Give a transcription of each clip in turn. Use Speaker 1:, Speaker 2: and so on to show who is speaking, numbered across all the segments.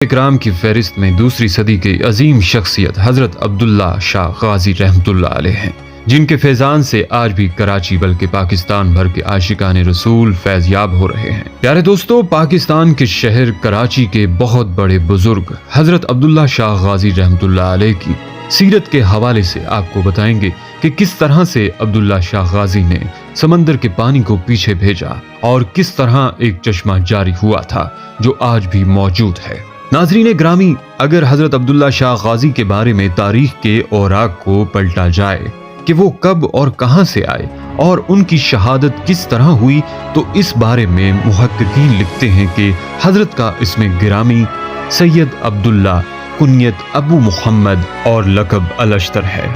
Speaker 1: اکرام کی فہرست میں دوسری صدی کے عظیم شخصیت حضرت عبداللہ شاہ غازی رحمۃ اللہ علیہ ہیں، جن کے فیضان سے آج بھی کراچی بلکہ پاکستان بھر کے عاشقان رسول فیض یاب ہو رہے ہیں۔ پیارے دوستو، پاکستان کے شہر کراچی کے بہت بڑے بزرگ حضرت عبداللہ شاہ غازی رحمۃ اللہ علیہ کی سیرت کے حوالے سے آپ کو بتائیں گے کہ کس طرح سے عبداللہ شاہ غازی نے سمندر کے پانی کو پیچھے بھیجا اور کس طرح ایک چشمہ جاری ہوا تھا جو آج بھی موجود ہے۔ ناظرین گرامی، اگر حضرت عبداللہ شاہ غازی کے بارے میں تاریخ کے اوراق کو پلٹا جائے کہ وہ کب اور کہاں سے آئے اور ان کی شہادت کس طرح ہوئی، تو اس بارے میں محققین لکھتے ہیں کہ حضرت کا اسم گرامی سید عبداللہ، کنیت ابو محمد اور لقب الاشتر ہے۔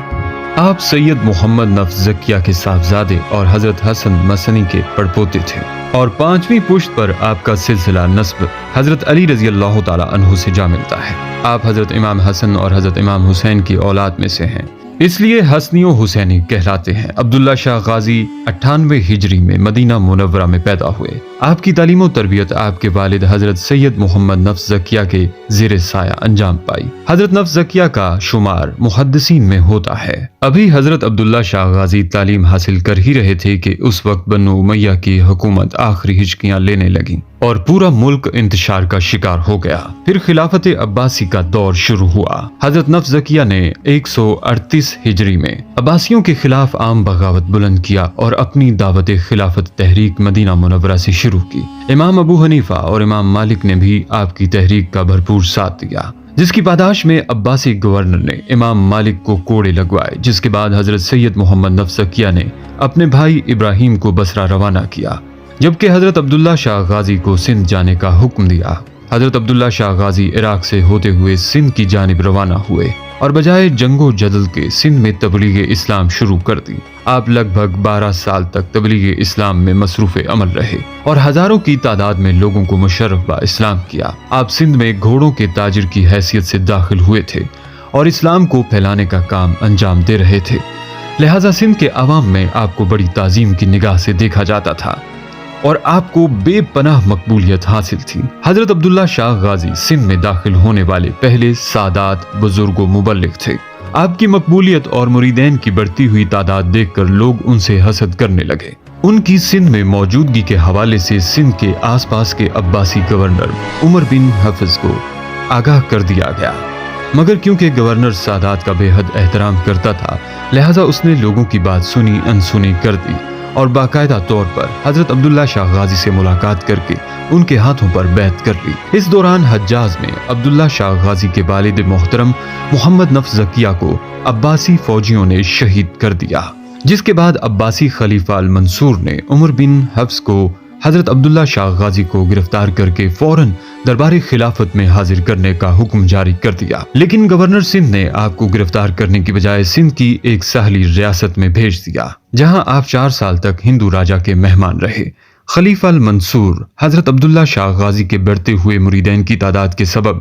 Speaker 1: آپ سید محمد نفس زکیہ کے صاحبزادے اور حضرت حسن مسنی کے پڑپوتے تھے، اور 5ویں پشت پر آپ کا سلسلہ نسب حضرت علی رضی اللہ تعالی عنہ سے جا ملتا ہے۔ آپ حضرت امام حسن اور حضرت امام حسین کی اولاد میں سے ہیں، اس لیے حسنی و حسینی کہلاتے ہیں۔ عبداللہ شاہ غازی 98 ہجری میں مدینہ منورہ میں پیدا ہوئے۔ آپ کی تعلیم و تربیت آپ کے والد حضرت سید محمد نفس زکیہ کے زیر سایہ انجام پائی۔ حضرت نفس زکیہ کا شمار محدثین میں ہوتا ہے۔ ابھی حضرت عبداللہ شاہ غازی تعلیم حاصل کر ہی رہے تھے کہ اس وقت بنو امیہ کی حکومت آخری ہچکیاں لینے لگی اور پورا ملک انتشار کا شکار ہو گیا۔ پھر خلافت عباسی کا دور شروع ہوا۔ حضرت نفس زکیہ نے 138 ہجری میں عباسیوں کے خلاف عام بغاوت بلند کیا اور اپنی دعوت خلافت تحریک مدینہ منورہ سے شروع کی۔ امام ابو حنیفہ اور امام مالک نے بھی آپ کی تحریک کا بھرپور ساتھ دیا، جس کی پاداش میں عباسی گورنر نے امام مالک کو کوڑے لگوائے، جس کے بعد حضرت سید محمد نفس زکیہ نے اپنے بھائی ابراہیم کو بصرہ روانہ کیا، جبکہ حضرت عبداللہ شاہ غازی کو سندھ جانے کا حکم دیا۔ حضرت عبداللہ شاہ غازی عراق سے ہوتے ہوئے سندھ کی جانب روانہ ہوئے اور بجائے جنگ و جدل کے سندھ میں تبلیغ اسلام شروع کر دی۔ آپ لگ بھگ 12 سال تک تبلیغ اسلام میں مصروف عمل رہے اور ہزاروں کی تعداد میں لوگوں کو مشرف با اسلام کیا۔ آپ سندھ میں گھوڑوں کے تاجر کی حیثیت سے داخل ہوئے تھے اور اسلام کو پھیلانے کا کام انجام دے رہے تھے، لہٰذا سندھ کے عوام میں آپ کو بڑی تعظیم کی نگاہ سے دیکھا جاتا تھا اور آپ کو بے پناہ مقبولیت حاصل تھی۔ حضرت عبداللہ شاہ غازی سندھ میں داخل ہونے والے پہلے سادات، بزرگ و مبلغ تھے۔ آپ کی مقبولیت اور مریدین کی بڑھتی ہوئی تعداد دیکھ کر لوگ ان سے حسد کرنے لگے۔ ان کی سندھ میں موجودگی کے حوالے سے سندھ کے آس پاس کے عباسی گورنر عمر بن حفظ کو آگاہ کر دیا گیا، مگر کیونکہ گورنر سادات کا بے حد احترام کرتا تھا، لہٰذا اس نے لوگوں کی بات سنی انسنی کر دی اور باقاعدہ طور پر حضرت عبداللہ شاہ غازی سے ملاقات کر کے ان کے ہاتھوں پر بیعت کر لی۔ اس دوران حجاز میں عبداللہ شاہ غازی کے والد محترم محمد نفس زکیہ کو عباسی فوجیوں نے شہید کر دیا، جس کے بعد عباسی خلیفہ المنصور نے عمر بن حفص کو حضرت عبداللہ شاہ غازی کو گرفتار کر کے فوراً دربار خلافت میں حاضر کرنے کا حکم جاری کر دیا، لیکن گورنر سندھ نے آپ کو گرفتار کرنے کی بجائے سندھ کی ایک ساحلی ریاست میں بھیج دیا، جہاں آپ 4 سال تک ہندو راجا کے مہمان رہے۔ خلیفہ المنصور حضرت عبداللہ شاہ غازی کے بڑھتے ہوئے مریدین کی تعداد کے سبب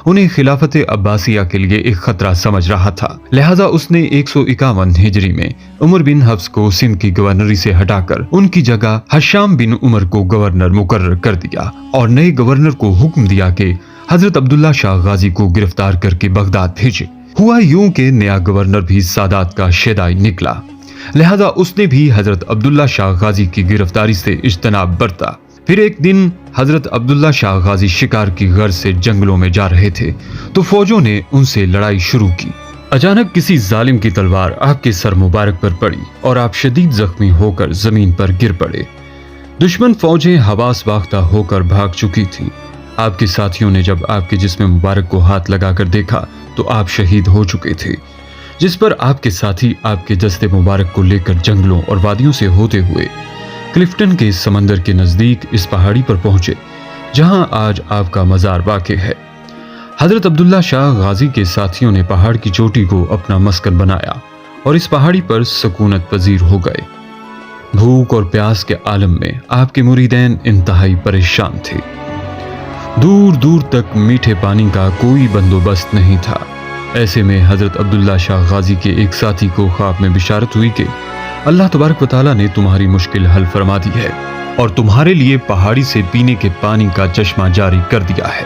Speaker 1: انہیں خلافت عباسیہ کے لیے ایک خطرہ سمجھ رہا تھا، لہٰذا اس نے 151 ہجری میں عمر بن حفص کو سندھ کی گورنری سے ہٹا کر ان کی جگہ ہشام بن عمر کو گورنر مقرر کر دیا اور نئے گورنر کو حکم دیا کہ حضرت عبداللہ شاہ غازی کو گرفتار کر کے بغداد بھیجے۔ ہوا یوں کہ نیا گورنر بھی سادات کا شیدائی نکلا، لہذا اس نے بھی حضرت عبداللہ شاہ غازی کی گرفتاری سے اجتناب برتا۔ پھر ایک دن حضرت عبداللہ شاہ غازی شکار کی غرض سے جنگلوں میں جا رہے تھے تو فوجوں نے ان سے لڑائی شروع کی۔ اچانک کسی ظالم کی تلوار آپ کے سر مبارک پر پڑی اور آپ شدید زخمی ہو کر زمین پر گر پڑے۔ دشمن فوجیں حواس باختہ ہو کر بھاگ چکی تھیں۔ آپ کے ساتھیوں نے جب آپ کے جسم مبارک کو ہاتھ لگا کر دیکھا تو آپ شہید ہو چکے تھے، جس پر آپ کے ساتھی آپ کے جسد مبارک کو لے کر جنگلوں اور وادیوں سے ہوتے ہوئے کلفٹن کے سمندر کے نزدیک اس پہاڑی پر پہنچے جہاں آج آپ کا مزار واقع ہے۔ حضرت عبداللہ شاہ غازی کے ساتھیوں نے پہاڑ کی چوٹی کو اپنا مسکن بنایا اور اس پہاڑی پر سکونت پذیر ہو گئے۔ بھوک اور پیاس کے عالم میں آپ کے مریدین انتہائی پریشان تھے۔ دور دور تک میٹھے پانی کا کوئی بندوبست نہیں تھا۔ ایسے میں حضرت عبداللہ شاہ غازی کے ایک ساتھی کو خواب میں بشارت ہوئی کہ اللہ تبارک و تعالیٰ نے تمہاری مشکل حل فرما دی ہے اور تمہارے لیے پہاڑی سے پینے کے پانی کا چشمہ جاری کر دیا ہے۔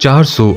Speaker 1: 400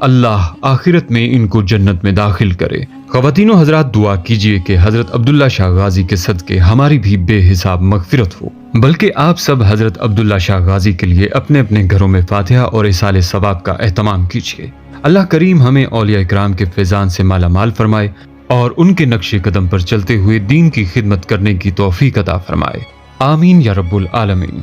Speaker 1: اللہ آخرت میں ان کو جنت میں داخل کرے۔ خواتین و حضرات، دعا کیجئے کہ حضرت عبداللہ شاہ غازی کے صدقے ہماری بھی بے حساب مغفرت ہو، بلکہ آپ سب حضرت عبداللہ شاہ غازی کے لیے اپنے اپنے گھروں میں فاتحہ اور اصال ثواب کا اہتمام کیجئے۔ اللہ کریم ہمیں اولیاء کرام کے فیضان سے مالا مال فرمائے اور ان کے نقش قدم پر چلتے ہوئے دین کی خدمت کرنے کی توفیق عطا فرمائے۔ آمین یا رب العالمین۔